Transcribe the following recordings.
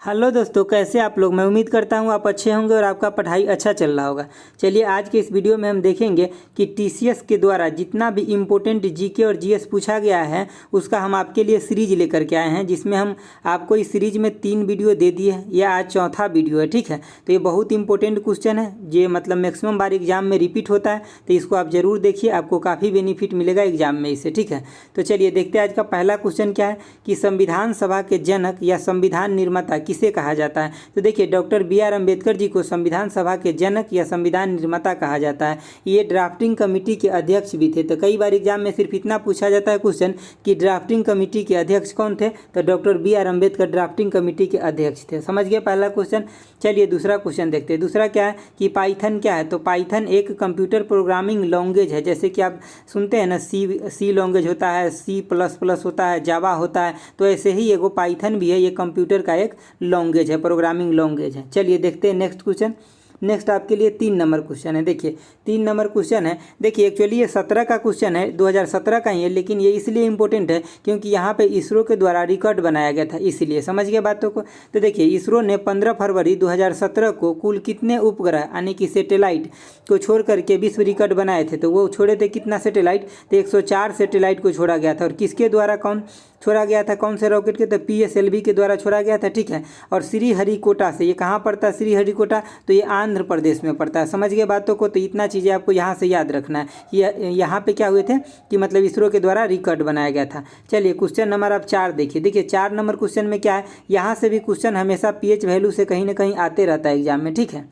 Hello दोस्तों, कैसे आप लोग। मैं उम्मीद करता हूँ आप अच्छे होंगे और आपका पढ़ाई अच्छा चल रहा होगा। चलिए आज के इस वीडियो में हम देखेंगे कि टीसीएस के द्वारा जितना भी इम्पोर्टेंट जीके और जीएस पूछा गया है उसका हम आपके लिए सीरीज लेकर के आए हैं, जिसमें हम आपको इस सीरीज में 3 वीडियो दे दिए हैं। यह आज चौथा वीडियो है, ठीक है। तो ये बहुत इंपॉर्टेंट क्वेश्चन है, ये मतलब मैक्सिमम बार एग्जाम में रिपीट होता है, तो इसको आप जरूर देखिए, आपको काफ़ी बेनिफिट मिलेगा एग्जाम में इससे, ठीक है। तो चलिए देखते हैं आज का पहला क्वेश्चन क्या है कि संविधान सभा के जनक या संविधान निर्माता किसे कहा जाता है। तो देखिए डॉक्टर बी.आर. अम्बेडकर जी को संविधान सभा के जनक या संविधान निर्माता कहा जाता है। ये ड्राफ्टिंग कमेटी के अध्यक्ष भी थे। तो कई बार एग्जाम में सिर्फ इतना पूछा जाता है क्वेश्चन कि ड्राफ्टिंग कमेटी के अध्यक्ष कौन थे, तो doctor B R. Ambedkar drafting committee के अध्यक्ष थे। समझ गए पहला क्वेश्चन। चलिए दूसरा क्वेश्चन देखते हैं। दूसरा क्या है कि पाइथन क्या है। तो पाइथन एक कंप्यूटर प्रोग्रामिंग लैंग्वेज है। जैसे कि आप सुनते हैं ना, सी लैंग्वेज होता है, C++ होता है, जावा होता है, तो ऐसे ही एगो पाइथन भी है। ये कंप्यूटर का एक लैंग्वेज है, प्रोग्रामिंग लैंग्वेज है। चलिए देखते हैं नेक्स्ट क्वेश्चन। नेक्स्ट आपके लिए 3 नंबर क्वेश्चन है। देखिए 3 नंबर क्वेश्चन है। देखिए एक्चुअली ये 17 का क्वेश्चन है, 2017 का ही है, लेकिन ये इसलिए इंपॉर्टेंट है क्योंकि यहाँ पे इसरो के द्वारा रिकॉर्ड बनाया गया था, इसलिए समझ गए बातों को। तो देखिए इसरो ने 15 फरवरी 2017 को कुल कितने उपग्रह यानी कि सैटेलाइट को छोड़ करके विश्व रिकॉर्ड बनाए थे। तो वो छोड़े थे कितना सैटेलाइट, तो 104 सैटेलाइट को छोड़ा गया था। और किसके द्वारा कौन छोड़ा गया था, कौन से रॉकेट के, तो PSLV के द्वारा छोड़ा गया था, ठीक है। और श्रीहरिकोटा से, ये कहाँ पड़ता है श्रीहरिकोटा, तो ये आंध्र प्रदेश में पड़ता है। समझ गए बातों को। तो इतना चीज़ें आपको यहाँ से याद रखना है कि यहाँ पे क्या हुए थे कि मतलब इसरो के द्वारा रिकॉर्ड बनाया गया था। चलिए क्वेश्चन नंबर आप 4 देखिए। देखिए 4 नंबर क्वेश्चन में क्या है, यहाँ से भी क्वेश्चन हमेशा PH वैल्यू से कहीं ना कहीं आते रहता है एग्जाम में, ठीक है।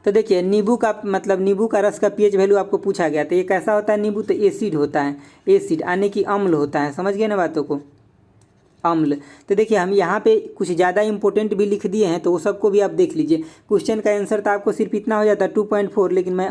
तो देखिए नींबू का मतलब नींबू का रस का PH वैल्यू आपको पूछा गया। तो ये कैसा होता है नींबू, तो एसिड होता है, एसिड यानी कि अम्ल होता है। समझ गए ना बातों को, अम्ल। तो देखिए हम यहाँ पे कुछ ज़्यादा इंपॉर्टेंट भी लिख दिए हैं, तो वो सबको भी आप देख लीजिए। क्वेश्चन का आंसर तो आपको सिर्फ इतना हो जाता है 2.4, लेकिन मैं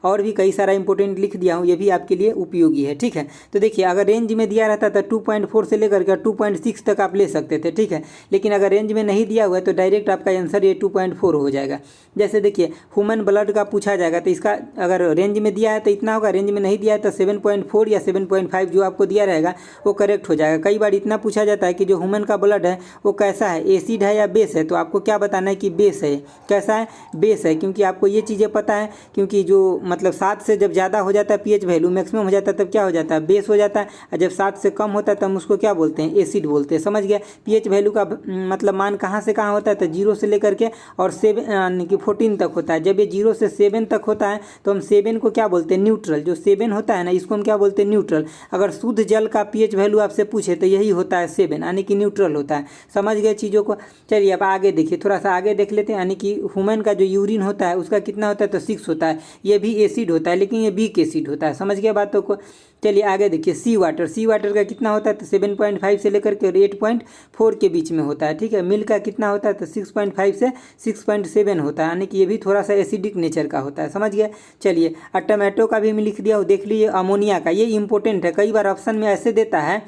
और भी कई सारा इंपॉर्टेंट लिख दिया हूँ, ये भी आपके लिए उपयोगी है, ठीक है। तो देखिए अगर रेंज में दिया रहता था 2.4 से लेकर के 2.6 तक आप ले सकते थे, ठीक है। लेकिन अगर रेंज में नहीं दिया हुआ है तो डायरेक्ट आपका आंसर ये 2.4 हो जाएगा। जैसे देखिए ह्यूमन ब्लड का पूछा जाएगा, तो इसका अगर रेंज में दिया है तो इतना होगा, रेंज में नहीं दिया है तो 7.4 या 7.5 जो आपको दिया रहेगा वो करेक्ट हो जाएगा। कई बार इतना पूछा जाता है कि जो ह्यूमन का ब्लड है वो कैसा है, एसिड है या बेस है, तो आपको क्या बताना है कि बेस है। कैसा है, बेस है, क्योंकि आपको ये चीज़ें पता है। क्योंकि जो मतलब 7 से जब ज़्यादा हो जाता है PH वैल्यू मैक्सिमम हो जाता है, तब क्या हो जाता है, बेस हो जाता है। और जब 7 से कम होता है तब उसको क्या बोलते हैं, एसिड बोलते हैं। समझ गया। PH वैल्यू का मतलब मान कहाँ से कहाँ होता है, तो 0 से लेकर के और 7 यानी कि 14 तक होता है। जब ये 0 से 7 तक होता है तो हम 7 को क्या बोलते हैं, न्यूट्रल। जो 7 होता है ना, इसको हम क्या बोलते हैं, न्यूट्रल। अगर शुद्ध जल का PH वैल्यू आपसे पूछे तो यही होता है 7, यानी कि न्यूट्रल होता है। समझ गए चीज़ों को। चलिए अब आगे देखिए, थोड़ा सा आगे देख लेते हैं। यानी कि ह्यूमन का जो यूरिन होता है उसका कितना होता है, तो 6 होता है। ये भी एसिड होता है, लेकिन ये वीक एसिड होता है। समझ गए बातों को। चलिए आगे देखिए सी वाटर का कितना होता है, तो 7.5 से लेकर के 8.4 के बीच में होता है, ठीक है। मिल्क का कितना होता है, तो 6.5 से 6.7 होता है, यानी कि ये भी थोड़ा सा एसिडिक नेचर का होता है। समझ गए। चलिए और टमाटो का भी मैं लिख दिया, देख लीजिए। अमोनिया का, ये इंपॉर्टेंट है, कई बार ऑप्शन में ऐसे देता है,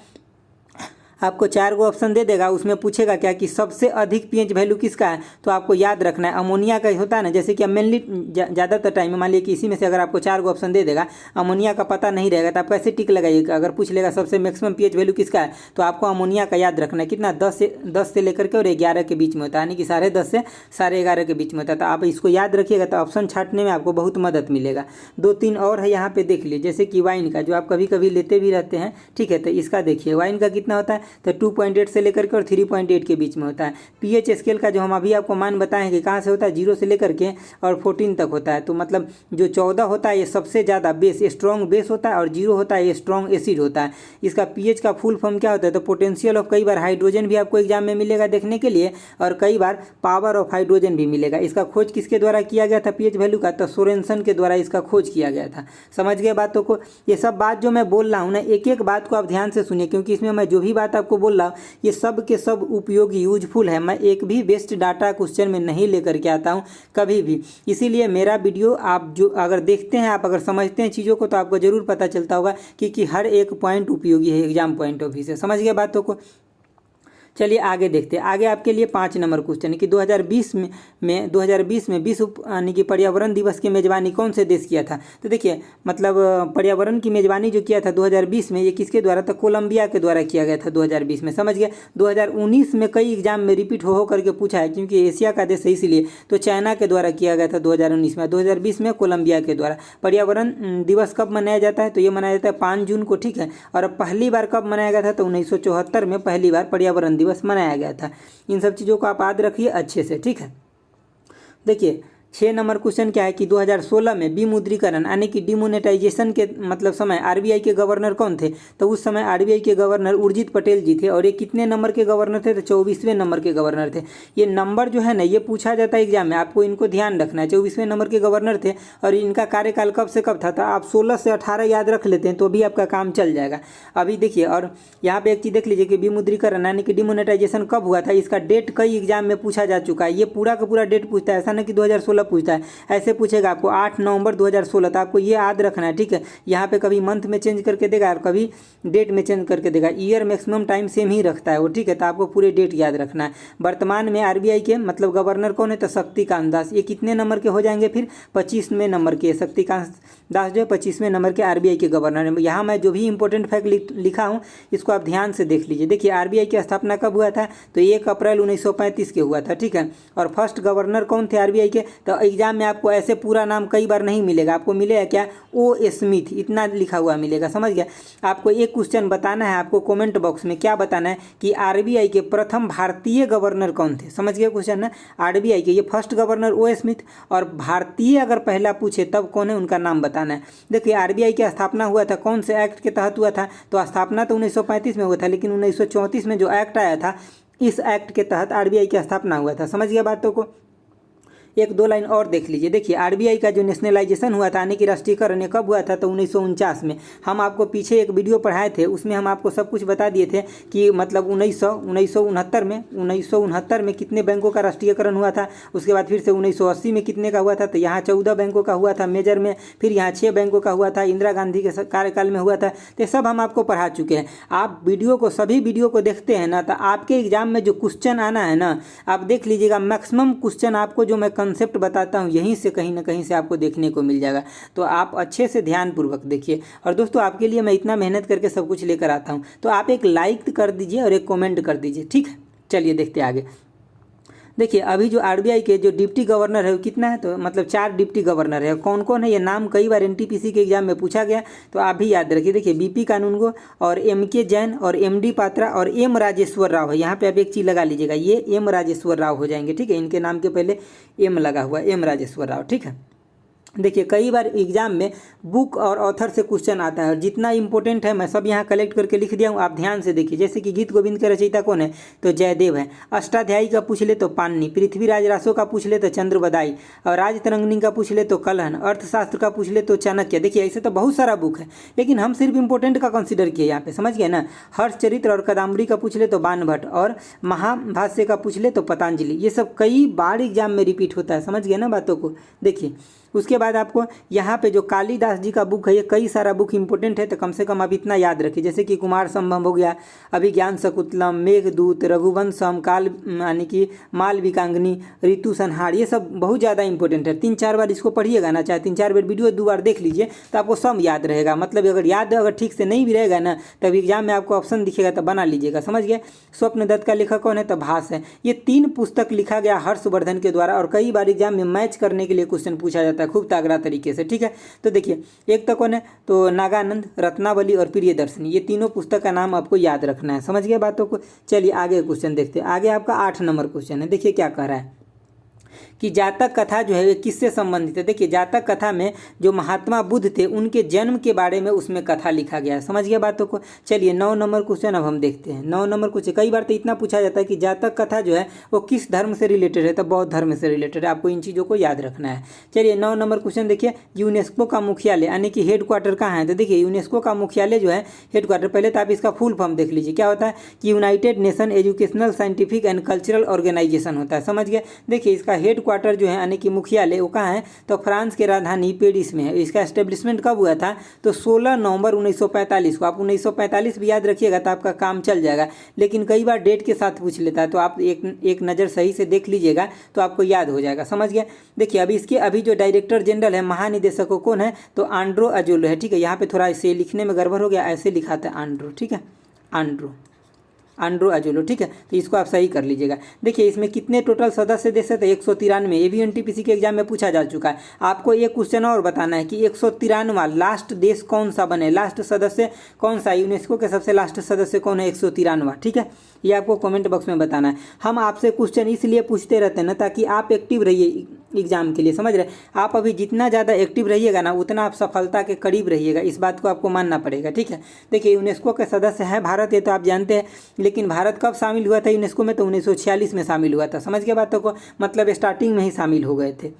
आपको 4 गो ऑप्शन दे देगा, उसमें पूछेगा क्या कि सबसे अधिक PH वैल्यू किसका है, तो आपको याद रखना है अमोनिया का होता है ना। जैसे कि मेनली ज़्यादातर टाइम में मान लीजिए कि इसी में से अगर आपको 4 गो ऑप्शन दे देगा, अमोनिया का पता नहीं रहेगा तो आप कैसे टिक लगाइएगा। अगर पूछ लेगा सबसे मैक्सिमम PH वैल्यू किसका है, तो आपको अमोनिया का याद रखना है। कितना, 10 से लेकर के और 11 के बीच में होता है, यानी कि 10.5 से 11.5 के बीच में होता है। तो आप इसको याद रखिएगा, तो ऑप्शन छांटने में आपको बहुत मदद मिलेगा। 2-3 और है यहाँ पे देख लीजिए, जैसे कि वाइन का, जो आप कभी कभी लेते भी रहते हैं, ठीक है। तो इसका देखिए वाइन का कितना होता है, तो 2.8 से लेकर के और 3.8 के बीच में होता है। PH स्केल का जो हम अभी आपको मान बताएं कि कहाँ से होता है, 0 से लेकर के और 14 तक होता है। तो मतलब जो 14 होता है ये सबसे ज़्यादा बेस, स्ट्रॉन्ग बेस होता है, और 0 होता है ये स्ट्रॉन्ग एसिड होता है। इसका PH का फुल फॉर्म क्या होता है, तो पोटेंशियल ऑफ, कई बार हाइड्रोजन भी आपको एग्जाम में मिलेगा देखने के लिए, और कई बार पावर ऑफ हाइड्रोजन भी मिलेगा। इसका खोज किसके द्वारा किया गया था PH वैल्यू का, तो सोरेनसन के द्वारा इसका खोज किया गया था। समझ गए बातों को। ये सब बात जो मैं बोल रहा हूँ ना, एक एक बात को आप ध्यान से सुनिए, क्योंकि इसमें मैं जो भी बात आपको बोल रहा हूँ ये सब के सब उपयोगी यूजफुल है। मैं एक भी वेस्ट डाटा क्वेश्चन में नहीं लेकर के आता हूँ कभी भी। इसीलिए मेरा वीडियो आप जो अगर देखते हैं, आप अगर समझते हैं चीज़ों को, तो आपको ज़रूर पता चलता होगा कि हर एक पॉइंट उपयोगी है एग्जाम पॉइंट ऑफ व्यू से। समझ गए बातों को। चलिए आगे देखते हैं। आगे आपके लिए 5 नंबर क्वेश्चन है कि 2020 में विश्व यानी कि पर्यावरण दिवस की मेजबानी कौन से देश किया था। तो देखिए मतलब पर्यावरण की मेजबानी जो किया था 2020 में, ये किसके द्वारा था, कोलंबिया के द्वारा किया गया था 2020 में, समझ गया। 2019 में कई एग्जाम में रिपीट हो करके पूछा है, क्योंकि एशिया का देश है इसलिए, तो चाइना के द्वारा किया गया था 2019 में, 2020 में कोलंबिया के द्वारा। पर्यावरण दिवस कब मनाया जाता है, तो ये मनाया जाता है 5 जून को, ठीक है। और पहली बार कब मनाया गया था, तो 1974 में पहली बार पर्यावरण दिवस मनाया गया था। इन सब चीज़ों को आप याद रखिए अच्छे से, ठीक है। देखिए 6 नंबर क्वेश्चन क्या है कि 2016 में विमुद्रीकरण यानी कि डिमोनेटाइजेशन के मतलब समय आरबीआई के गवर्नर कौन थे, तो उस समय आरबीआई के गवर्नर उर्जित पटेल जी थे। और ये कितने नंबर के गवर्नर थे, तो 24वें नंबर के गवर्नर थे। ये नंबर जो है ना, ये पूछा जाता है एग्जाम में, आपको इनको ध्यान रखना है। 24वें नंबर के गवर्नर थे और इनका कार्यकाल कब से कब था, तो आप 16 से 18 याद रख लेते हैं तो भी आपका काम चल जाएगा। अभी देखिए, और यहाँ पे एक चीज़ देख लीजिए कि विमुद्रीकरण यानी कि डिमोनेटाइजेशन कब हुआ था, इसका डेट कई एग्जाम में पूछा जा चुका है। ये पूरा का पूरा डेट पूछता है, ऐसा नहीं कि 2016 पूछता है, ऐसे पूछेगा आपको 8 नवंबर 2016, तो आपको ये याद रखना है, ठीक है। यहाँ पे कभी मंथ में चेंज करके देगा और कभी डेट में चेंज करके देगा, ईयर मैक्सिमम टाइम सेम ही रखता है वो, ठीक है। तो आपको पूरे डेट याद रखना है। वर्तमान में आरबीआई के मतलब गवर्नर कौन है, तो शक्तिकांत दास। ये कितने नंबर के हो जाएंगे फिर, 25वें नंबर के। शक्तिकांत दास जो है 25वें नंबर के आरबीआई के गवर्नर है। यहाँ मैं जो भी इंपॉर्टेंट फैक्ट लिखा हूँ इसको आप ध्यान से देख लीजिए। देखिए आरबीआई की स्थापना कब हुआ था, तो 1 अप्रैल 1935 के हुआ था, ठीक है। और फर्स्ट गवर्नर कौन थे आरबीआई के, तो एग्जाम में आपको ऐसे पूरा नाम कई बार नहीं मिलेगा, आपको मिलेगा क्या, ओ स्मिथ, इतना लिखा हुआ मिलेगा, समझ गया। आपको एक क्वेश्चन बताना है, आपको कमेंट बॉक्स में क्या बताना है कि आरबीआई के प्रथम भारतीय गवर्नर कौन थे, समझ गया क्वेश्चन ना। आरबीआई के ये फर्स्ट गवर्नर ओ स्मिथ, और भारतीय अगर पहला पूछे तब कौन है उनका नाम बताना है। देखिए आरबीआई की स्थापना हुआ था कौन से एक्ट के तहत हुआ था, तो स्थापना तो 1935 में हुआ था, लेकिन 1934 में जो एक्ट आया था, इस एक्ट के तहत आरबीआई की स्थापना हुआ था, समझ गया बातों को। एक दो लाइन और देख लीजिए। देखिए आरबीआई का जो नेशनलाइजेशन हुआ था यानी कि राष्ट्रीयकरण कब हुआ था, तो 1949 में। हम आपको पीछे एक वीडियो पढ़ाए थे, उसमें हम आपको सब कुछ बता दिए थे कि मतलब 1969 में कितने बैंकों का राष्ट्रीयकरण हुआ था। उसके बाद फिर से 1980 में कितने का हुआ था, तो यहाँ 14 बैंकों का हुआ था मेजर में, फिर यहाँ 6 बैंकों का हुआ था, इंदिरा गांधी के कार्यकाल में हुआ था। तो सब हम आपको पढ़ा चुके हैं। आप सभी वीडियो को देखते हैं ना, तो आपके एग्जाम में जो क्वेश्चन आना है ना, आप देख लीजिएगा, मैक्सिमम क्वेश्चन आपको जो मैं कंसेप्ट बताता हूँ यहीं से कहीं ना कहीं से आपको देखने को मिल जाएगा। तो आप अच्छे से ध्यानपूर्वक देखिए। और दोस्तों आपके लिए मैं इतना मेहनत करके सब कुछ लेकर आता हूँ, तो आप एक लाइक कर दीजिए और एक कमेंट कर दीजिए, ठीक है। चलिए देखते हैं आगे। देखिए अभी जो आरबीआई के जो डिप्टी गवर्नर है वो कितना है, तो मतलब 4 डिप्टी गवर्नर है। कौन कौन है, ये नाम कई बार एनटीपीसी के एग्जाम में पूछा गया, तो आप भी याद रखिए। देखिए बीपी कानूनगो और एमके जैन और एमडी पात्रा और एम राजेश्वर राव है। यहाँ पे आप एक चीज़ लगा लीजिएगा, ये एम राजेश्वर राव हो जाएंगे, ठीक है। इनके नाम के पहले एम लगा हुआ, एम राजेश्वर राव, ठीक है। देखिए कई बार एग्जाम में बुक और ऑथर से क्वेश्चन आता है, और जितना इंपॉर्टेंट है मैं सब यहाँ कलेक्ट करके लिख दिया हूँ, आप ध्यान से देखिए। जैसे कि गीत गोविंद के रचयिता कौन है, तो जयदेव है। अष्टाध्यायी का पूछ ले तो पाणिनि, पृथ्वीराज रासो का पूछ ले तो चंद्रबदाई, और राजतरंगिणी का पूछ ले तो कलहन, अर्थशास्त्र का पूछ ले तो चाणक्य। देखिए ऐसे तो बहुत सारा बुक है, लेकिन हम सिर्फ इंपॉर्टेंट का कंसिडर किए यहाँ पे, समझ गए ना। हर्षचरित्र और कादम्बरी का पूछ ले तो बाणभट्ट, और महाभाष्य का पूछ ले तो पतंजलि। ये सब कई बार एग्जाम में रिपीट होता है, समझ गए ना बातों को। देखिए उसके बाद आपको यहाँ पे जो कालिदास जी का बुक है, ये कई सारा बुक इंपॉर्टेंट है, तो कम से कम आप इतना याद रखिए। जैसे कि कुमार संभव हो गया, अभिज्ञान शकुंतलम, मेघदूत, रघुवंशम, काल यानी कि मालविकांगनी, ऋतु संहार, ये सब बहुत ज़्यादा इंपॉर्टेंट है। 3-4 बार इसको पढ़िएगा ना, चाहे 3-4 बार वीडियो 2 बार देख लीजिए, तो आपको सब याद रहेगा। मतलब अगर ठीक से नहीं भी रहेगा ना, तब एग्जाम में आपको ऑप्शन दिखेगा तो बना लीजिएगा, समझ गए। स्वप्न दत्त का लेखक कौन है, तो भास है। ये 3 पुस्तक लिखा गया हर्षवर्धन के द्वारा, और कई बार एग्जाम में मैच करने के लिए क्वेश्चन पूछा जाता है खूब तगड़ा तरीके से, ठीक है। तो देखिए एक तो कौन है, तो नागानंद, रत्नावली और प्रियदर्शनी, ये तीनों पुस्तक का नाम आपको याद रखना है, समझ गए बातों को। चलिए आगे क्वेश्चन देखते हैं। आगे आपका 8 नंबर क्वेश्चन है। देखिए क्या कह रहा है कि जातक कथा जो है ये किससे संबंधित है। देखिए जातक कथा में जो महात्मा बुद्ध थे उनके जन्म के बारे में उसमें कथा लिखा गया है, समझ गया बातों को। चलिए 9 नंबर क्वेश्चन अब हम देखते हैं। 9 नंबर क्वेश्चन, कई बार तो इतना पूछा जाता है कि जातक कथा जो है वो किस धर्म से रिलेटेड है, तो बौद्ध धर्म से रिलेटेड है। आपको इन चीज़ों को याद रखना है। चलिए 9 नंबर क्वेश्चन देखिए, यूनेस्को का मुख्यालय यानी कि हेडक्वार्टर कहाँ है, तो देखिए यूनेस्को का मुख्यालय जो है हेडक्वार्टर, पहले तो आप इसका फुल फॉर्म देख लीजिए क्या होता है कि United Nation Educational Scientific and Cultural Organization होता है, समझ गए। देखिए इसका हेड क्वार्टर जो है यानी कि मुख्यालय वो कहाँ है, तो फ्रांस के राजधानी पेरिस में है। इसका एस्टेब्लिशमेंट कब हुआ था, तो 16 नवंबर 1945 को। आप 1945 भी याद रखिएगा तो आपका काम चल जाएगा, लेकिन कई बार डेट के साथ पूछ लेता है, तो आप एक नज़र सही से देख लीजिएगा तो आपको याद हो जाएगा। समझ गया। देखिए अभी जो डायरेक्टर जनरल है, महानिदेशक कौन है, तो आंड्रो अजोलो है। ठीक है, यहाँ पे थोड़ा इसे लिखने में गड़बड़ हो गया, ऐसे लिखा था आंड्रो। ठीक है, आंड्रो अजोलो। ठीक है, तो इसको आप सही कर लीजिएगा। देखिए इसमें कितने टोटल सदस्य देश थे, 193। ये भी एनटीपीसी के एग्जाम में पूछा जा चुका है। आपको एक क्वेश्चन और बताना है कि 193वां लास्ट देश कौन सा बने, लास्ट सदस्य कौन सा, यूनेस्को के सबसे लास्ट सदस्य कौन है, 193वां। ठीक है, ये आपको कमेंट बॉक्स में बताना है। हम आपसे क्वेश्चन इसलिए पूछते रहते हैं ना ताकि आप एक्टिव रहिए एग्जाम के लिए। समझ रहे, आप अभी जितना ज़्यादा एक्टिव रहिएगा ना उतना आप सफलता के करीब रहिएगा, इस बात को आपको मानना पड़ेगा। ठीक है, देखिए यूनेस्को के सदस्य हैं भारत, ये तो आप जानते हैं, लेकिन भारत कब शामिल हुआ था यूनेस्को में, तो 1946 में शामिल हुआ था। समझ के बातों को, मतलब स्टार्टिंग में ही शामिल हो गए थे।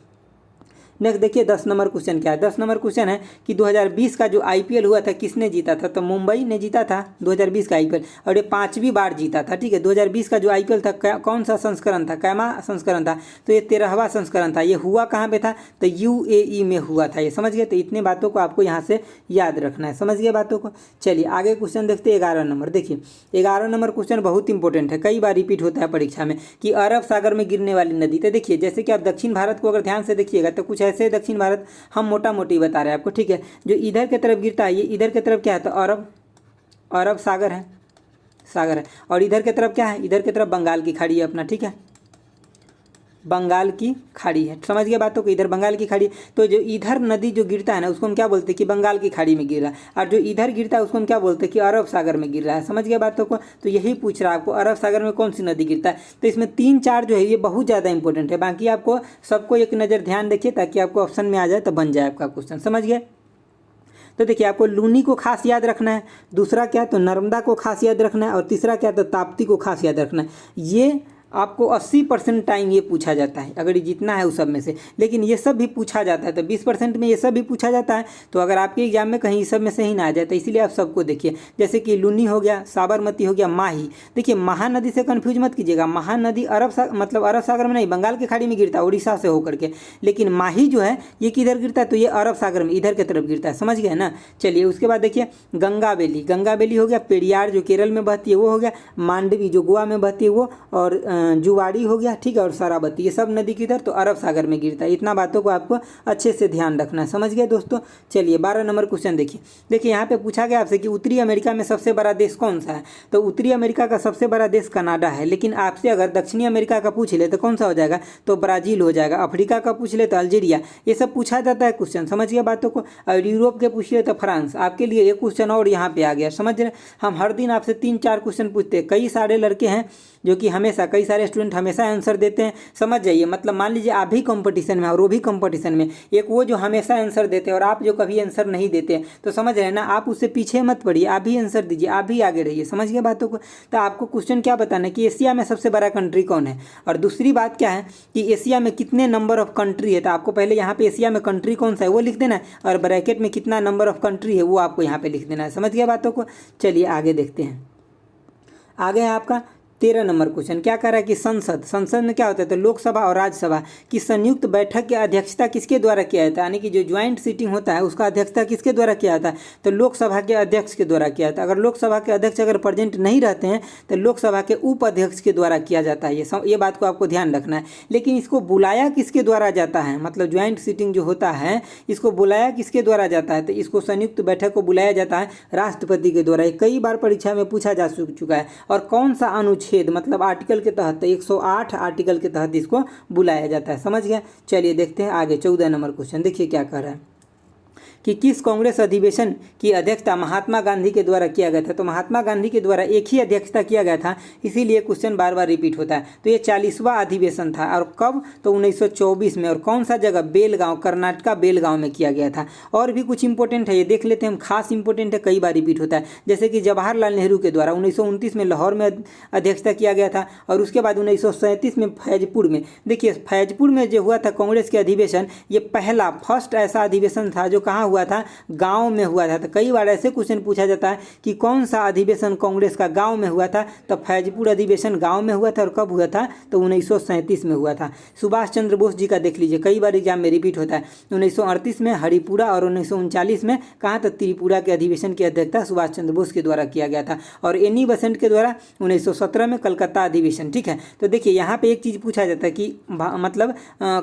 नेक्स्ट देखिए 10 नंबर क्वेश्चन क्या है। 10 नंबर क्वेश्चन है कि 2020 का जो आईपीएल हुआ था किसने जीता था, तो मुंबई ने जीता था 2020 का आईपीएल, और ये 5वीं बार जीता था। ठीक है, 2020 का जो आईपीएल था कौन सा संस्करण था, कैमा संस्करण था, तो ये 13वां संस्करण था। ये हुआ कहाँ पे था, तो यूएई में हुआ था। ये समझ गए, तो इतने बातों को आपको यहाँ से याद रखना है। समझ गए बातों को। चलिए आगे क्वेश्चन देखते हैं 11 नंबर। देखिए 11 नंबर क्वेश्चन बहुत इंपॉर्टेंट है, कई बार रिपीट होता है परीक्षा में, कि अरब सागर में गिरने वाली नदी। तो देखिए जैसे कि आप दक्षिण भारत को अगर ध्यान से देखिएगा तो कुछ ऐसे दक्षिण भारत हम मोटा मोटी बता रहे हैं आपको। ठीक है, जो इधर की तरफ गिरता है, ये इधर की तरफ क्या है, तो अरब सागर है, और इधर की तरफ क्या है, इधर की तरफ बंगाल की खाड़ी है अपना। ठीक है, बंगाल की खाड़ी है। समझ गया बातों को, इधर बंगाल की खाड़ी। तो जो इधर नदी जो गिरता है ना उसको हम क्या बोलते हैं कि बंगाल की खाड़ी में गिर रहा है, और जो इधर गिरता है उसको हम क्या बोलते हैं कि अरब सागर में गिर रहा है। समझ गया बातों को, तो यही पूछ रहा है आपको अरब सागर में कौन सी नदी गिरता है। तो इसमें 3-4 जो है ये बहुत ज़्यादा इंपॉर्टेंट है, बाकी आपको सबको एक नज़र ध्यान देखिए ताकि आपको ऑप्शन में आ जाए तो बन जाए आपका क्वेश्चन। समझ गए। तो देखिए आपको लूनी को खास याद रखना है, दूसरा क्या तो नर्मदा को खास याद रखना है, और तीसरा क्या तो ताप्ती को खास याद रखना है। ये आपको 80% टाइम ये पूछा जाता है, अगर ये जितना है उस सब में से, लेकिन ये सब भी पूछा जाता है तो 20% में ये सब भी पूछा जाता है। तो अगर आपके एग्जाम में कहीं सब में से ही ना आ जाए तो इसीलिए आप सबको देखिए, जैसे कि लूनी हो गया, साबरमती हो गया, माही। देखिए महानदी से कन्फ्यूज मत कीजिएगा, महानदी अरब सागर में नहीं, बंगाल की खाड़ी में गिरता है उड़ीसा से होकर के, लेकिन माही जो है ये किधर गिरता है, तो ये अरब सागर में इधर की तरफ गिरता है। समझ गए ना। चलिए उसके बाद देखिए गंगाबेली हो गया, पेरियार जो केरल में बहती है वो हो गया, मांडवी जो गोवा में बहती है वो, और जुवाड़ी हो गया। ठीक है, और शरावती, ये सब नदी किधर, तो अरब सागर में गिरता है। इतना बातों को आपको अच्छे से ध्यान रखना है। समझ गए दोस्तों। चलिए 12 नंबर क्वेश्चन देखिए यहाँ पे पूछा गया आपसे कि उत्तरी अमेरिका में सबसे बड़ा देश कौन सा है, तो उत्तरी अमेरिका का सबसे बड़ा देश कनाडा है, लेकिन आपसे अगर दक्षिणी अमेरिका का पूछ ले तो कौन सा हो जाएगा, तो ब्राजील हो जाएगा। अफ्रीका का पूछ ले तो अल्जीरिया। ये सब पूछा जाता है क्वेश्चन। समझ गए बातों को। और यूरोप के पूछ ले तो फ्रांस। आपके लिए एक क्वेश्चन और यहाँ पे आ गया। समझ रहे, हम हर दिन आपसे 3-4 क्वेश्चन पूछते हैं। कई सारे लड़के हैं जो कि कई सारे स्टूडेंट हमेशा आंसर देते हैं। समझ जाइए, मतलब मान लीजिए आप भी कंपटीशन में और वो भी कंपटीशन में, एक वो जो हमेशा आंसर देते हैं और आप जो कभी आंसर नहीं देते हैं, तो समझ रहे हैं ना, आप उससे पीछे मत पड़िए, आप भी आंसर दीजिए, आप भी आगे रहिए। समझ गए बातों को। तो आपको क्वेश्चन क्या बताना है कि एशिया में सबसे बड़ा कंट्री कौन है, और दूसरी बात क्या है कि एशिया में कितने नंबर ऑफ कंट्री है। तो आपको पहले यहाँ पे एशिया में कंट्री कौन सा है वो लिख देना है, और ब्रैकेट में कितना नंबर ऑफ कंट्री है वो आपको यहाँ पे लिख देना है। समझ गए बातों को। चलिए आगे देखते हैं। आगे है आपका 13 नंबर क्वेश्चन। क्या कह रहा है कि संसद में क्या होता है, तो लोकसभा और राज्यसभा की संयुक्त बैठक की अध्यक्षता किसके द्वारा किया जाता है, यानी कि जो ज्वाइंट सीटिंग होता है उसका अध्यक्षता किसके द्वारा किया जाता है, तो लोकसभा के अध्यक्ष के द्वारा किया जाता है। अगर लोकसभा के अध्यक्ष अगर प्रेजेंट नहीं रहते हैं तो लोकसभा के उपाध्यक्ष के द्वारा किया जाता है। ये बात को आपको ध्यान रखना है। लेकिन इसको बुलाया किसके द्वारा जाता है, मतलब ज्वाइंट सीटिंग जो होता है इसको बुलाया किसके द्वारा जाता है, तो इसको संयुक्त बैठक को बुलाया जाता है राष्ट्रपति के द्वारा। कई बार परीक्षा में पूछा जा चुका है। और कौन सा अनुच्छेद, मतलब आर्टिकल के तहत, 108 आर्टिकल के तहत इसको बुलाया जाता है। समझ गया। चलिए देखते हैं आगे 14 नंबर क्वेश्चन। देखिए क्या कह रहा है कि किस कांग्रेस अधिवेशन की अध्यक्षता महात्मा गांधी के द्वारा किया गया था, तो महात्मा गांधी के द्वारा एक ही अध्यक्षता किया गया था, इसीलिए क्वेश्चन बार बार रिपीट होता है। तो ये 40वां अधिवेशन था, और कब, तो 1924 में। और कौन सा जगह, बेलगांव, कर्नाटका बेलगांव में किया गया था। और भी कुछ इंपॉर्टेंट है, ये देख लेते हैं हम, खास इंपॉर्टेंट है, कई बार रिपीट होता है। जैसे कि जवाहरलाल नेहरू के द्वारा 1929 में लाहौर में अध्यक्षता किया गया था, और उसके बाद 1937 में फैजपुर में। देखिए फैजपुर में जो हुआ था कांग्रेस के अधिवेशन, ये फर्स्ट ऐसा अधिवेशन था जो कहाँ हुआ हुआ था? गांव में हुआ था। तो कई बार ऐसे क्वेश्चन पूछा जाता है कि कौन सा अधिवेशन कांग्रेस का गांव में हुआ था? तो फैजपुर अधिवेशन गांव में हुआ था। और कब हुआ था? तो 1937 में हुआ था। सुभाष चंद्र बोस जी का देख लीजिए, कई बार एग्जाम में रिपीट होता है। 1938 में हरिपुरा और 1939 में कहाँ? तो त्रिपुरा के अधिवेशन की अध्यक्षता सुभाष चंद्र बोस के द्वारा किया गया था। और एनी बेसेंट के द्वारा 1917 में कलकत्ता अधिवेशन। ठीक है, तो देखिए यहाँ पे एक चीज़ पूछा जाता है कि मतलब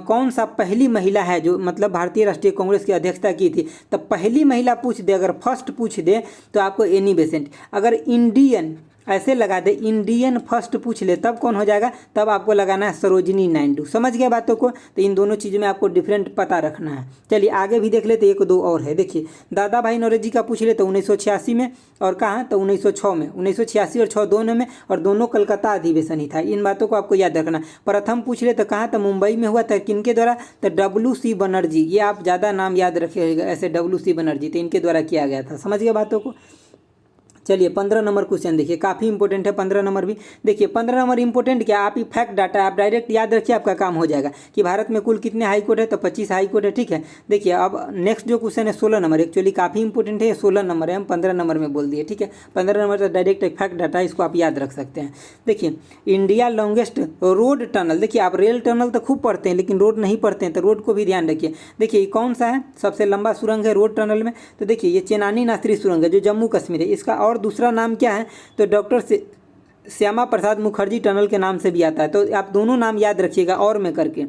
कौन सा पहली महिला है जो मतलब भारतीय राष्ट्रीय कांग्रेस की अध्यक्षता की थी? तो पहली महिला पूछ दे, अगर फर्स्ट पूछ दे तो आपको एनी बेसेंट। अगर इंडियन ऐसे लगा दे, इंडियन फर्स्ट पूछ ले, तब कौन हो जाएगा? तब आपको लगाना है सरोजिनी नायडू। समझ गए बातों को? तो इन दोनों चीज़ों में आपको डिफरेंट पता रखना है। चलिए आगे भी देख लेते, एक दो और है। देखिए दादा भाई नौरोजी का पूछ ले तो 1986 में, और कहाँ? तो 1906 में। 1986 और 6 दोनों में, और दोनों कलकत्ता अधिवेशन ही था। इन बातों को आपको याद रखना। प्रथम पूछ ले तो कहाँ? तो मुंबई में हुआ था। किनके द्वारा? तो WC बनर्जी। ये आप ज़्यादा नाम याद रखिएगा, ऐसे WC बनर्जी, तो इनके द्वारा किया गया था। समझ गए बातों को? चलिए 15 नंबर क्वेश्चन देखिए, काफ़ी इंपॉर्टेंट है 15 नंबर भी। देखिए 15 नंबर इंपॉर्टेंट क्या? आप ही फैक्ट डाटा आप डायरेक्ट याद रखिए, आपका काम हो जाएगा कि भारत में कुल कितने हाई कोर्ट है? तो 25 हाई कोर्ट है। ठीक है, देखिए अब नेक्स्ट जो क्वेश्चन है 16 नंबर, एक्चुअली काफ़ी इंपॉर्टेंट है, 16 नंबर है, हम 15 नंबर में बोल दिए। ठीक है, 15 नंबर तो डायरेक्ट एक फैक्ट डाटा, इसको आप याद रख सकते हैं। देखिए इंडिया लॉन्गेस्ट रोड टनल, देखिए आप रेल टनल तो खूब पढ़ते हैं लेकिन रोड नहीं पढ़ते हैं, तो रोड को भी ध्यान रखिए। देखिए कौन सा है सबसे लंबा सुरंग है रोड टनल में? तो देखिए ये चेनानी नासरी सुरंग है जो जम्मू कश्मीर है। इसका और दूसरा नाम क्या है? तो डॉक्टर श्यामा प्रसाद मुखर्जी टनल के नाम से भी आता है। तो आप दोनों नाम याद रखिएगा और में करके,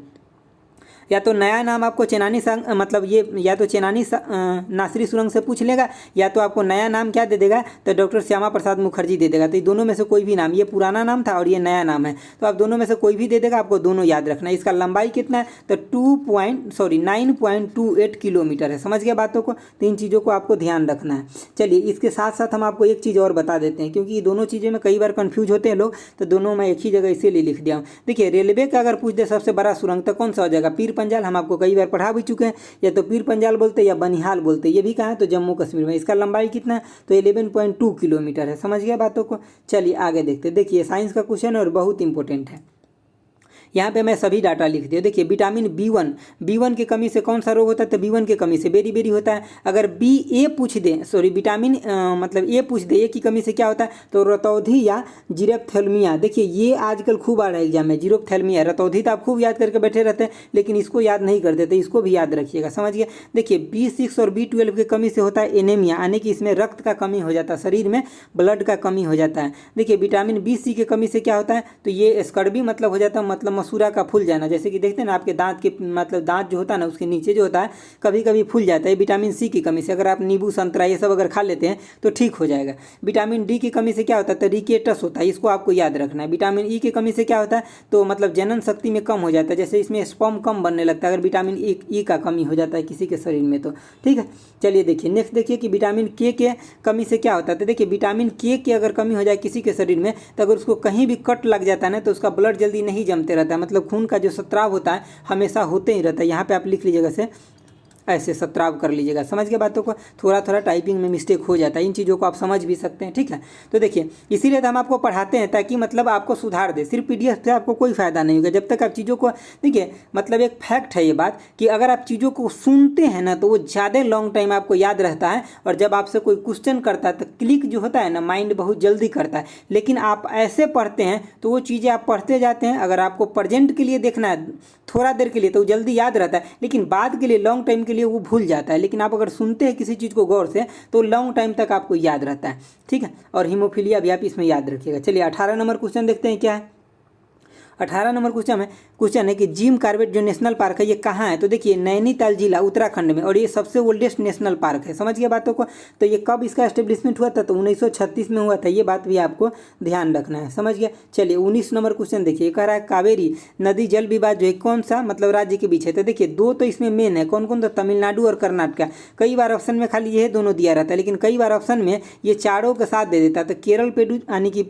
या तो नया नाम आपको चेनानी मतलब ये या तो चेनानी नासरी सुरंग से पूछ लेगा, या तो आपको नया नाम क्या दे देगा? तो डॉक्टर श्यामा प्रसाद मुखर्जी दे देगा। तो ये दोनों में से कोई भी नाम, ये पुराना नाम था और ये नया नाम है, तो आप दोनों में से कोई भी दे देगा, आपको दोनों याद रखना है। इसका लंबाई कितना है? तो 9.28 किलोमीटर है। समझ गए बातों को? तो इन चीज़ों को आपको ध्यान रखना है। चलिए इसके साथ साथ हम आपको एक चीज़ और बता देते हैं, क्योंकि ये दोनों चीज़ों में कई बार कन्फ्यूज होते हैं लोग, तो दोनों मैं एक ही जगह इसीलिए लिख दिया हूँ। देखिए रेलवे का अगर पूछ दे सबसे बड़ा सुरंग, तो कौन सा हो जाएगा? पीर पंजाल, हम आपको कई बार पढ़ा भी चुके हैं। या तो पीर पंजाल बोलते हैं या बनिहाल बोलते हैं, ये भी कहाँ है? तो जम्मू कश्मीर में। इसका लंबाई कितना है? तो 11.2 किलोमीटर है। समझ गया बातों को? चलिए आगे देखते हैं। देखिए साइंस का क्वेश्चन है और बहुत इंपॉर्टेंट है। यहाँ पे मैं सभी डाटा लिख दिया। देखिए विटामिन B1 की कमी से कौन सा रोग होता है? तो B1 की कमी से बेरी होता है। अगर BA पूछ दे, सॉरी विटामिन मतलब A पूछ दे, A की कमी से क्या होता है? तो रतौधी या जीरोप्थेल्मिया। देखिए ये आजकल खूब आ रहा है एग्जाम में, जीरोप्थेल्मिया। रतौधी तो आप खूब याद करके बैठे रहते हैं लेकिन इसको याद नहीं करते, तो इसको भी याद रखिएगा। समझ गए? देखिए B6 और B12 की कमी से होता है एनीमिया, यानी कि इसमें रक्त का कमी हो जाता है, शरीर में ब्लड का कमी हो जाता है। देखिए विटामिन B की कमी से क्या होता है? तो ये स्कर्वी मतलब हो जाता है, मतलब मसूरा का फूल जाना। जैसे कि देखते हैं ना आपके दांत के मतलब दांत जो होता है ना उसके नीचे जो होता है कभी कभी फूल जाता है, विटामिन C की कमी से। अगर आप नींबू संतरा ये सब अगर खा लेते हैं तो ठीक हो जाएगा। विटामिन D की कमी से क्या होता है? तो रिकेटस होता है, इसको आपको याद रखना है। विटामिन E की कमी से क्या होता है? तो मतलब जनन शक्ति में कम हो जाता है, जैसे इसमें स्पर्म कम बनने लगता है अगर विटामिन E का कमी हो जाता है किसी के शरीर में तो। ठीक है, चलिए देखिए नेक्स्ट देखिए कि विटामिन K के कमी से क्या होता है? तो देखिए विटामिन K की अगर कमी हो जाए किसी के शरीर में, तो अगर उसको कहीं भी कट लग जाता है ना तो उसका ब्लड जल्दी नहीं जमते रहता है, मतलब खून का जो स्राव होता है हमेशा होते ही रहता है। यहाँ पे आप लिख लीजिएगा से ऐसे सत्राव कर लीजिएगा। समझ के बातों को? थोड़ा थोड़ा टाइपिंग में मिस्टेक हो जाता है, इन चीज़ों को आप समझ भी सकते हैं। ठीक है, तो देखिए इसीलिए तो हम आपको पढ़ाते हैं ताकि मतलब आपको सुधार दे। सिर्फ PDF से आपको कोई फायदा नहीं होगा जब तक आप चीज़ों को, देखिए मतलब एक फैक्ट है ये बात कि अगर आप चीज़ों को सुनते हैं ना तो वो ज़्यादा लॉन्ग टाइम आपको याद रहता है, और जब आपसे कोई क्वेश्चन करता है तो क्लिक जो होता है ना माइंड बहुत जल्दी करता है। लेकिन आप ऐसे पढ़ते हैं तो वो चीज़ें आप पढ़ते जाते हैं, अगर आपको प्रेजेंट के लिए देखना है थोड़ा देर के लिए तो जल्दी याद रहता है, लेकिन बाद के लिए लॉन्ग टाइम के लिए वो भूल जाता है। लेकिन आप अगर सुनते हैं किसी चीज़ को गौर से तो लॉन्ग टाइम तक आपको याद रहता है। ठीक है, और हीमोफीलिया भी आप इसमें याद रखिएगा। चलिए 18 नंबर क्वेश्चन देखते हैं क्या है। 18 नंबर क्वेश्चन है कि जिम कॉर्बेट जो नेशनल पार्क है ये कहाँ है? तो देखिए नैनीताल जिला उत्तराखंड में, और ये सबसे ओल्डेस्ट नेशनल पार्क है। समझ गए बातों को? तो ये कब इसका एस्टेब्लिशमेंट हुआ था? तो 1936 में हुआ था। ये बात भी आपको ध्यान रखना है। समझ गए? चलिए 19 नंबर क्वेश्चन देखिए, कह रहा है कावेरी नदी जल विवाद जो है कौन सा मतलब राज्य के बीच है? तो देखिए दो तो इसमें मेन है, कौन कौन? तो तमिलनाडु और कर्नाटक। कई बार ऑप्शन में खाली ये दोनों दिया रहता है, लेकिन कई बार ऑप्शन में ये चारों के साथ दे देता है। तो केरल यानी कि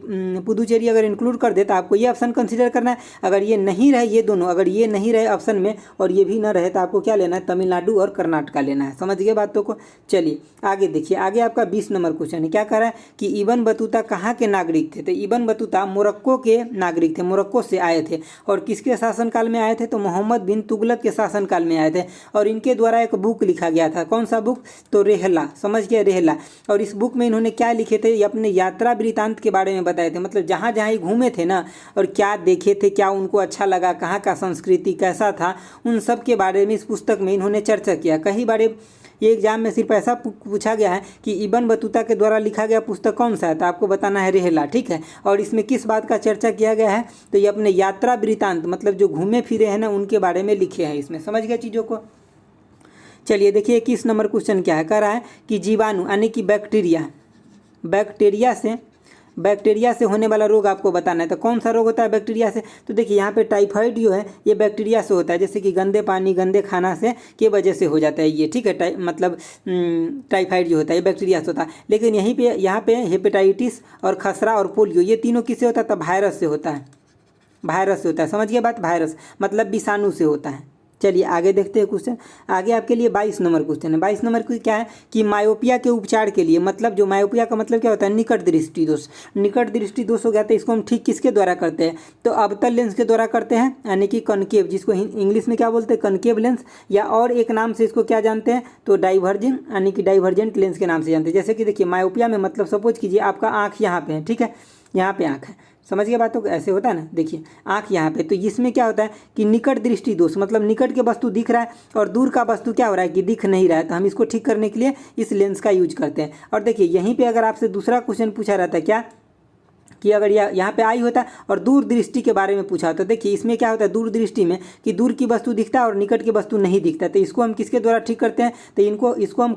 पुदुचेरी अगर इंक्लूड कर देता आपको ये ऑप्शन कंसिडर करना है, है। अगर ये नहीं रहे, ये दोनों अगर ये नहीं रहे ऑप्शन में और ये भी ना रहे तो आपको क्या लेना है, तमिलनाडु और कर्नाटका लेना है। समझ गए बातों को। चलिए आगे देखिए, आगे आपका 20 नंबर क्वेश्चन है। क्या कह रहा है कि इब्न बतूता कहाँ के नागरिक थे? तो इब्न बतूता मोरक्को के नागरिक थे, मोरक्को से आए थे। और किसके शासनकाल में आए थे? तो मोहम्मद बिन तुगलक के शासनकाल में आए थे। और इनके द्वारा एक बुक लिखा गया था। कौन सा बुक? तो रेहला। समझ गए, रेहला। और इस बुक में इन्होंने क्या लिखे थे? ये अपने यात्रा वृतांत के बारे में बताए थे। मतलब जहाँ जहाँ ये घूमे थे ना, और क्या देखे थे, क्या उनको अच्छा लगा, कहाँ का संस्कृति कैसा था, उन सब के बारे में इस पुस्तक में इन्होंने चर्चा किया। कई बार ये एग्जाम में सिर्फ ऐसा पूछा गया है कि इब्न बतूता के द्वारा लिखा गया पुस्तक कौन सा है, तो आपको बताना है रेहला। ठीक है। और इसमें किस बात का चर्चा किया गया है? तो ये अपने यात्रा वृतांत मतलब जो घूमे फिरे हैं ना, उनके बारे में लिखे हैं इसमें। समझ गए चीज़ों को। चलिए देखिए 21 नंबर क्वेश्चन क्या है। कह रहा है कि जीवाणु यानी कि बैक्टीरिया से होने वाला रोग आपको बताना है। तो कौन सा रोग होता है बैक्टीरिया से? तो देखिए यहाँ पे टाइफाइड जो है ये बैक्टीरिया से होता है, जैसे कि गंदे पानी गंदे खाना से के वजह से हो जाता है ये। ठीक है। मतलब टाइफाइड जो होता है ये बैक्टीरिया से होता है। लेकिन यहाँ पे हेपेटाइटिस और खसरा और पोलियो ये तीनों किससे होता है? तो वायरस से होता है। वायरस से होता है। समझिए बात, वायरस मतलब विषाणु से होता है। चलिए आगे देखते हैं क्वेश्चन। आगे आपके लिए 22 नंबर क्वेश्चन है। 22 नंबर की क्या है कि मायोपिया के उपचार के लिए, मतलब जो मायोपिया का मतलब क्या होता है? निकट दृष्टि दोष। निकट दृष्टि दोष हो गया तो इसको हम ठीक किसके द्वारा करते हैं? तो अवतल लेंस के द्वारा करते हैं, यानी कि कनकेव, जिसको इंग्लिश में क्या बोलते हैं? Concave lens. या और एक नाम से इसको क्या जानते हैं? तो डाइवर्जिंग यानी कि डाइवर्जेंट लेंस के नाम से जानते हैं। जैसे कि देखिए मायोपिया में मतलब सपोज कीजिए आपका आँख यहाँ पे है। ठीक है, यहाँ पे आँख है। समझ गए बातों को। ऐसे होता है ना, देखिए आँख यहाँ पे, तो इसमें क्या होता है कि निकट दृष्टि दोष मतलब निकट के वस्तु दिख रहा है और दूर का वस्तु क्या हो रहा है कि दिख नहीं रहा है। तो हम इसको ठीक करने के लिए इस लेंस का यूज करते हैं। और देखिए यहीं पे अगर आपसे दूसरा क्वेश्चन पूछा रहता है क्या कि अगर यहाँ पे आई होता और दूर दृष्टि के बारे में पूछा होता, देखिए इसमें क्या होता है दूर दृष्टि में कि दूर की वस्तु दिखता है और निकट की वस्तु नहीं दिखता। तो इसको हम किसके द्वारा ठीक करते हैं? तो इसको हम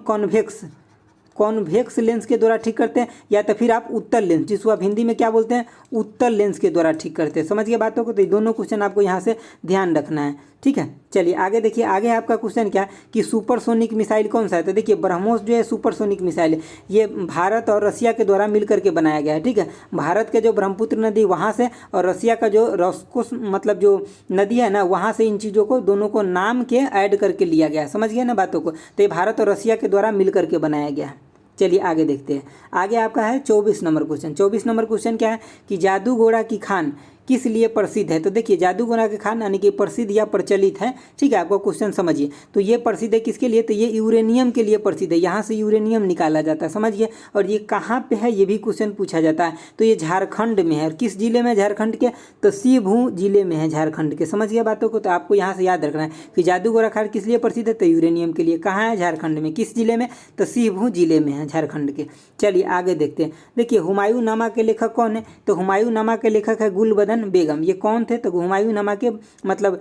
कॉन्वेक्स लेंस के द्वारा ठीक करते हैं, या तो फिर आप उत्तल लेंस, जिसको आप हिंदी में क्या बोलते हैं? उत्तल लेंस के द्वारा ठीक करते हैं। समझ गए बातों को। तो ये दोनों क्वेश्चन आपको यहाँ से ध्यान रखना है। ठीक है। चलिए आगे देखिए, आगे आपका क्वेश्चन क्या कि सुपरसोनिक मिसाइल कौन सा है? तो देखिए ब्रह्मोस जो है सुपरसोनिक मिसाइल है। ये भारत और रसिया के द्वारा मिल करके बनाया गया है। ठीक है। भारत के जो ब्रह्मपुत्र नदी वहाँ से और रसिया का जो रॉस्कोस मतलब जो नदी है ना, वहाँ से इन चीज़ों को दोनों को नाम के ऐड करके लिया गया है। समझ गए ना बातों को। तो ये भारत और रसिया के द्वारा मिल करके बनाया गया है। चलिए आगे देखते हैं। आगे आपका है 24 नंबर क्वेश्चन। 24 नंबर क्वेश्चन क्या है कि जादू घोड़ा की खान किस लिए प्रसिद्ध है? तो देखिए जादू घोड़ा की खान यानी कि प्रसिद्ध या प्रचलित है। ठीक है, आपको क्वेश्चन समझिए। तो ये प्रसिद्ध है किसके लिए? तो ये यूरेनियम के लिए प्रसिद्ध है। यहाँ से यूरेनियम निकाला जाता है। समझिए। और ये कहाँ पे है ये भी क्वेश्चन पूछा जाता है। तो ये झारखंड में है। और किस जिले में? झारखंड के तो शिवभूम जिले में है, झारखंड के। समझ गया बातों को। तो आपको यहाँ से याद रखना है कि जादू घोड़ा खान किस लिए प्रसिद्ध है? तो यूरेनियम के लिए। कहाँ है? झारखंड में। किस जिले में? तो शिवभूम जिले में है, झारखंड के। चलिए आगे देखते हैं। देखिए हुमायूंनामा के लेखक कौन है? तो हुमायूंनामा के लेखक है गुलबदन बेगम। ये कौन थे? तो हुमायूंनामा के मतलब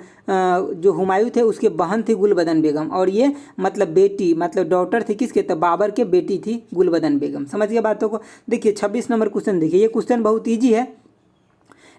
जो हुमायूं थे उसके बहन थी गुलबदन बेगम। और ये मतलब बेटी मतलब डॉटर थी किसके? तो बाबर के बेटी थी गुलबदन बेगम। समझ गए बातों को। देखिए 26 नंबर क्वेश्चन देखिए। ये क्वेश्चन बहुत ईजी है,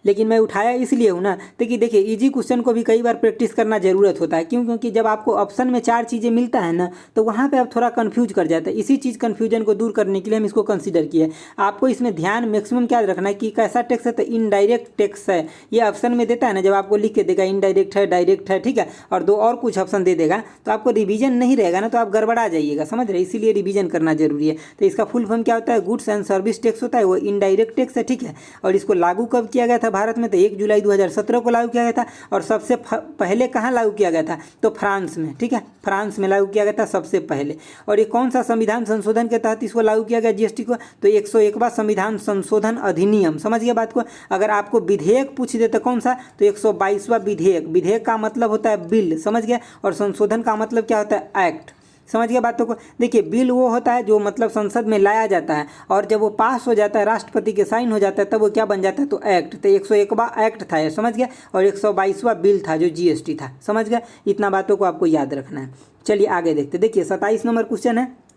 लेकिन मैं उठाया इसलिए हूँ ना, देखिए इजी क्वेश्चन को भी कई बार प्रैक्टिस करना जरूरत होता है। क्यों? क्योंकि जब आपको ऑप्शन में 4 चीज़ें मिलता है ना, तो वहाँ पे आप थोड़ा कंफ्यूज कर जाते हैं। इसी चीज़ कन्फ्यूजन को दूर करने के लिए हम इसको कंसीडर किए। आपको इसमें ध्यान मैक्सिमम क्या रखना है कि कैसा टैक्स है? तो इनडायरेक्ट टैक्स है। ये ऑप्शन में देता है ना, जब आपको लिख के देगा इनडायरेक्ट है, डायरेक्ट है, ठीक है, और 2 और कुछ ऑप्शन दे देगा, तो आपको रिवीजन नहीं रहेगा ना, तो आप गड़बड़ा जाइएगा। समझ रहे? इसीलिए रिवीजन करना जरूरी है। तो इसका फुल फॉर्म क्या होता है? गुड्स एंड सर्विस टैक्स होता है, वो इनडायरेक्ट टैक्स है। ठीक है। और इसको लागू कब किया गया था भारत में? तो 1 जुलाई 2017 को लागू किया गया था। और सबसे पहले कहाँ लागू किया गया था? तो फ्रांस में। ठीक है, फ्रांस में लागू किया गया था सबसे पहले। और ये कौन सा संविधान संशोधन के तहत इसको लागू किया गया जीएसटी को? तो 101वां संविधान संशोधन अधिनियम। समझ गए बात को। अगर आपको विधेयक पूछ दे तो कौन सा? तो 122वां विधेयक। विधेयक का मतलब होता है बिल। समझ गए। और संशोधन का मतलब क्या होता है? एक्ट। समझ गए बातों को। देखिए बिल वो होता है जो मतलब संसद में लाया जाता है, और जब वो पास हो जाता है, राष्ट्रपति के साइन हो जाता है, तब वो क्या बन जाता है? तो एक्ट। तो 101वां एक्ट था ये। समझ गया। और 122वां बिल था जो जीएसटी था। समझ गया। इतना बातों को आपको याद रखना है। चलिए आगे देखते। देखिए 27 नंबर क्वेश्चन है।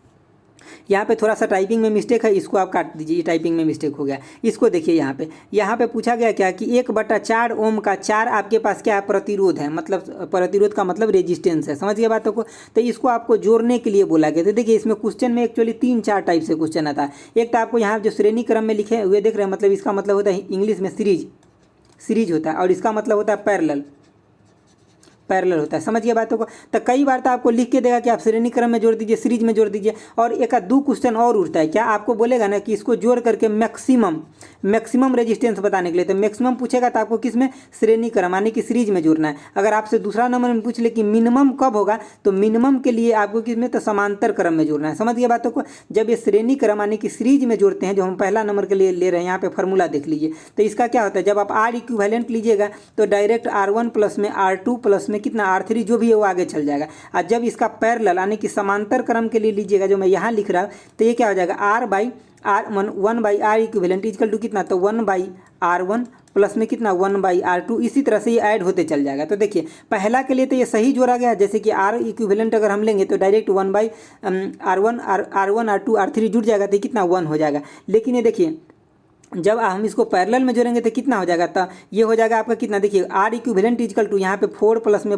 यहाँ पे थोड़ा सा टाइपिंग में मिस्टेक है, इसको आप काट दीजिए। ये टाइपिंग में मिस्टेक हो गया। इसको देखिए यहाँ पे पूछा गया क्या कि 1/4 ओम का 4 आपके पास क्या है? प्रतिरोध है। मतलब प्रतिरोध का मतलब रेजिस्टेंस है। समझ गए बातों को। तो इसको आपको जोड़ने के लिए बोला गया। तो देखिए इसमें क्वेश्चन में एक्चुअली 3-4 टाइप से क्वेश्चन आता है। एक तो आपको यहाँ जो श्रेणी क्रम में लिखे हुए देख रहे हैं, मतलब इसका मतलब होता है इंग्लिश में सीरीज। सीरीज होता है और इसका मतलब होता है पैरेलल होता है। समझिए बातों को। तो कई बार तो आपको लिख के देगा कि आप श्रेणी क्रम में जोड़ दीजिए, सीरीज में जोड़ दीजिए, और एक आध दो क्वेश्चन और उठता है क्या, आपको बोलेगा ना कि इसको जोड़ करके मैक्सिमम रेजिस्टेंस बताने के लिए, तो मैक्सिमम पूछेगा तो आपको किस में, श्रेणी क्रम यानी कि सीरीज में जोड़ना है। अगर आपसे दूसरा नंबर में पूछ ले कि मिनिमम कब होगा, तो मिनिमम के लिए आपको किस में, तो समांतर क्रम में जोड़ना है। समझ गए बातों को। जब ये श्रेणी क्रम यानी कि सीरीज में जोड़ते हैं, जो हम पहला नंबर के लिए ले रहे हैं, यहाँ पे फॉर्मूला देख लीजिए। तो इसका क्या होता है, जब आप आर इक्विवेलेंट लीजिएगा तो डायरेक्ट R1 प्लस में R2 प्लस में कितना R3 जो भी है वो आगे चल जाएगा। और जब इसका पैरेलल यानी कि समांतर क्रम के लिए लीजिएगा, जो मैं यहाँ लिख रहा हूँ, तो ये क्या हो जाएगा, one by R equivalent equal to कितना, तो 1/R1 प्लस में कितना 1/R2। इसी तरह से ये ऐड होते चल जाएगा। तो देखिए पहला के लिए तो ये सही जोड़ा गया, जैसे कि आर इक्विवेलेंट अगर हम लेंगे तो डायरेक्ट 1/R1 R2 R3 जुड़ जाएगा, तो कितना 1 हो जाएगा। लेकिन ये देखिए जब हम इसको पैरेलल में जोड़ेंगे तो कितना हो जाएगा, तो ये हो जाएगा आपका कितना, देखिए आर इक्विवेलेंट इक्वल टू यहाँ पे 4 प्लस में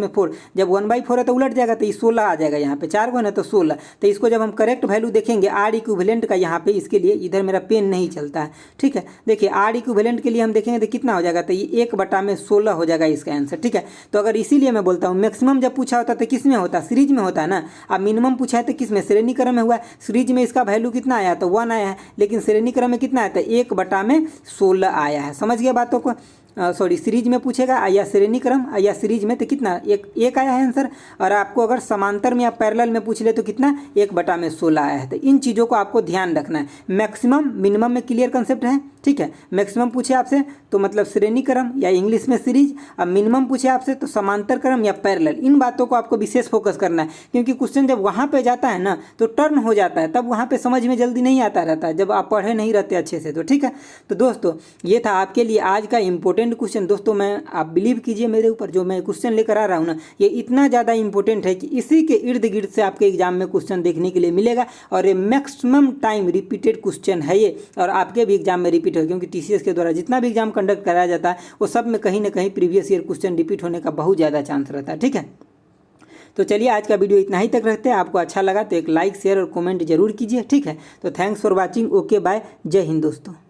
4, जब 1/4 है तो उलट जाएगा, तो ये 16 आ जाएगा। यहाँ पे 4 को ना तो 16। तो इसको जब हम करेक्ट वैल्यू देखेंगे आर इक्विवेलेंट का, यहाँ पे इसके लिए इधर मेरा पेन नहीं चलता है, ठीक है। देखिए आर इक्विवेलेंट के लिए हम देखेंगे तो कितना हो जाएगा, तो ये 1/16 हो जाएगा इसका आंसर, ठीक है। तो अगर इसीलिए मैं बोलता हूँ मैक्सिमम जब पूछा होता तो किस में होता, सीरीज में होता है ना। अब मिनिमम पूछा है तो किस में, श्रेणी क्रम में हुआ। सीरीज में इसका वैल्यू कितना आया, तो 1 आया है, लेकिन श्रेणी क्रम में कितना आया, तो 1/16 आया है। समझ गया बातों को। सीरीज में पूछेगा या श्रेणी क्रम या सीरीज में तो कितना, एक आया है आंसर। और आपको अगर समांतर में या पैरेलल में पूछ ले तो कितना, 1/16 आया है। तो इन चीज़ों को आपको ध्यान रखना है। मैक्सिमम मिनिमम में क्लियर कंसेप्ट है, ठीक है। मैक्सिमम पूछे आपसे तो मतलब श्रेणी क्रम या इंग्लिश में सीरीज, अब मिनिमम पूछे आपसे तो समांतर क्रम या पैरेलल। इन बातों को आपको विशेष फोकस करना है, क्योंकि क्वेश्चन जब वहाँ पे जाता है ना तो टर्न हो जाता है, तब वहाँ पे समझ में जल्दी नहीं आता रहता है, जब आप पढ़े नहीं रहते अच्छे से। तो ठीक है, तो दोस्तों ये था आपके लिए आज का इंपॉर्टेंट क्वेश्चन। दोस्तों मैं, आप बिलीव कीजिए मेरे ऊपर, जो मैं क्वेश्चन लेकर आ रहा हूँ ना, ये इतना ज़्यादा इंपॉर्टेंट है कि इसी के इर्द गिर्द से आपके एग्जाम में क्वेश्चन देखने के लिए मिलेगा। और ये मैक्सिमम टाइम रिपीटेड क्वेश्चन है ये, और आपके भी एग्जाम में रिपीट हो, क्योंकि TCS के द्वारा जितना भी एग्जाम कंडक्ट कराया जाता है वो सब में कहीं ना कहीं प्रीवियस ईयर क्वेश्चन रिपीट होने का बहुत ज़्यादा चांस रहता है, ठीक है। तो चलिए आज का वीडियो इतना ही तक रखते हैं। आपको अच्छा लगा तो एक लाइक शेयर और कमेंट जरूर कीजिए, ठीक है। तो thanks for watching, okay bye, जय हिंद दोस्तों।